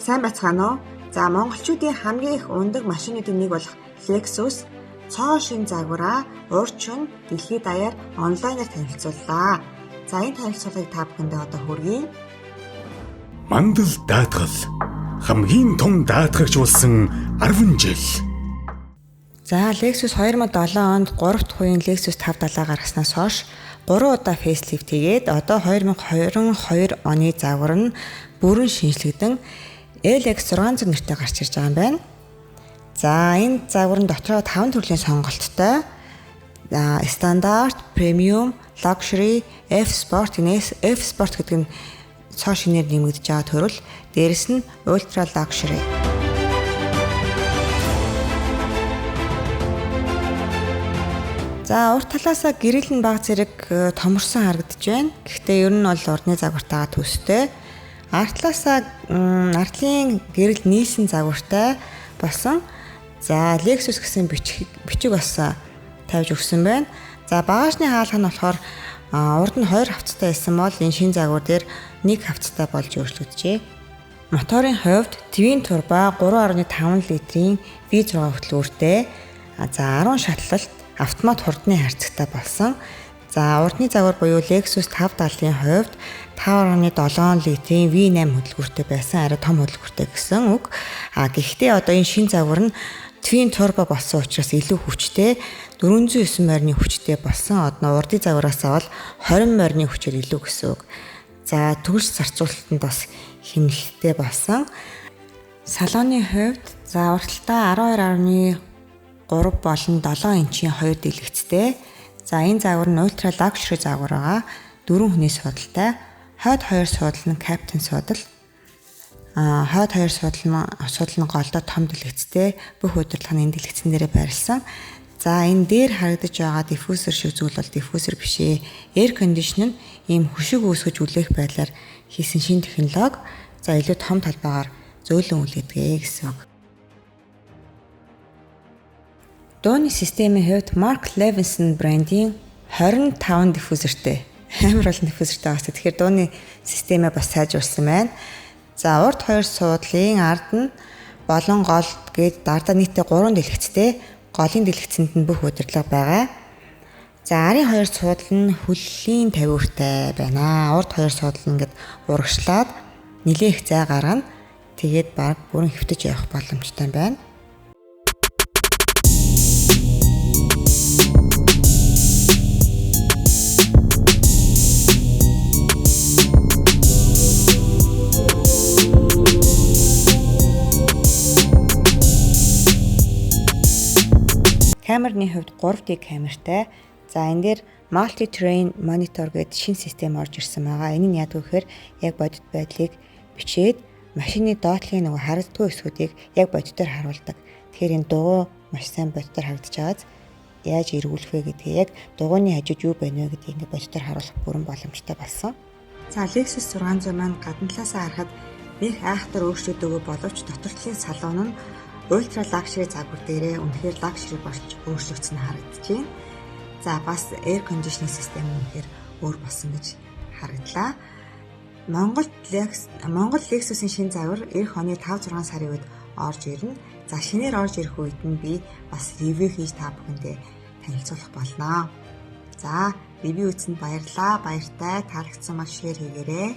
Сайн байцгаана уу? За монголчуудын хамгийн их ундаг машинуудын нэг болох Lexus цоо шин загвараа урд шөнө дэлхийд даяар онлайнаар танилцууллаа. За энэ танилцуулгыг та бүхэндээ одоо хүргэе. Мандал даатгал хамгийн том даатгагч болсон 10 жил. За Lexus 2007 онд 3 дахь үеийн Lexus 570 гаргаснаас хойш 3 удаа фейслифт хийгээд одоо 2022 оны загвар нь бүрэн шинжлэгдэн LX600 нэртэй гарч ирж байгаа юм байна. За энэ загвар нь дотроо 5 төрлийн сонголттой стандарт, премиум, luxury, F-Sport гэдэг нь цоо шинээр нэмэгдэж байгаа төрөл, дээрэс нь ultra luxury. За урт талаасаа гэрэл нь баг зэрэг томорсон харагдаж байна. Гэхдээ ер нь бол урдны загвартайгаа төстэй. Арт талаасаа артлын гэрэл нийлсэн загвартай болсон. За Lexus гэсэн бичиг бас тавьж өгсөн байна. За багажны хаалга нь болохоор урд нь 2 хавцтай байсан бол энэ шинэ загвар дээр 1 хавцтай болж өөрчлөгдөжээ. Моторын хувьд twin turbo 3.5 литрийн V6 хөтөлбөртэй. За 10 шатлалт автомат хурдны харьцагтай болсон. За урдны загвар буюу Lexus 570-ийн хувьд 5.7 литрийн V8 хөтөлбөртэй байсан, арай том хөтөлбөртэй гэсэн үг. Гэхдээ одоо энэ шинэ загвар нь twin turbo болсон учраас илүү хүчтэй, 409 морины хүчтэй болсон. Одоо урдны загвараас бол 20 морины хүчээр илүү гэсэн үг. За төгс зарцуулалтанд бас хэмнэлттэй болсон. Салоны хувьд за урталтаа 12.3 болон 7 инчийн 2 дэлгэцтэй. За энэ загвар нь ультра лакшри загвар байгаа. 4 хүний суудалтай. Хойд 2 суудал нь Captain суудал. Хойд 2 суудал нь голдоо том дэлгэцтэй. Бүх удирдлага нь энэ дэлгэцэн дээрээ байрласан. За энэ дээр харагдаж байгаа диффузер шиг зүйл бол диффузер биш ээ. Air condition нь ийм хөшиг үүсгэж үлээх байдлаар хийсэн шинэ технологи. За илүү том талбайгаар зөөлөн үлээдэг гэсэн үг. Дууны системийн хувьд Mark Levinson брендийн 25 диффузертэй. Амар олон диффузертэй байгаа. Тэгэхээр дууны системээ бас сайжруулсан байна. За урд 2 суудлын ард нь болон гол гээд дардаа нийтдээ 3 дэлгэцтэй. Голын дэлгэцэнд нь бүх удирдлага байгаа. За арын 2 суудал нь хөллийн тавиуртай байна. Урд 2 суудал нь ингээд урагшлаад нэлээх зай гаргана. Тэгээд баг бүрэн хөвтөж явах боломжтой байна. Камерны хувьд 3D камертай. За энэ дээр multi terrain monitor гэдэг шинэ систем орж ирсэн байгаа. Энэ нь яадаг вэ гэхээр яг бодит байдлыг бичээд машины доотлын нөгөө харагддгүй хэсгүүдийг яг бодитоор харуулдаг. Тэгэхээр энэ дугуй маш сайн бодитоор харагдаж байгааз яаж эргүүлэх вэ гэдгийг яг дугуйны хажууд юу байна вэ гэдгийг ингээд бодитоор харуулах бүрэн боломжтой болсон. За Lexus 600 маань гадна талаасаа харахад их айхтар өөрчлөгдөв боловч дотортлын салон нь ультра лакшри загвар дээрээ үнэхээр лакшри болж өөрчлөгдсөн харагдаж байна. За бас air conditioning систем үнэхээр өөр болсон гэж харагдлаа. Монгол Lexus-ийн шинэ загвар эх оны 5-6 сарын үед орж ирнэ. За шинээр орж ирэх үед нь би бас ревю хийж та бүхэндээ танилцуулах болно. За ревю үзсэнд баярлалаа. Баяртай. Таалагдсан бол шеэр хийгээрэй.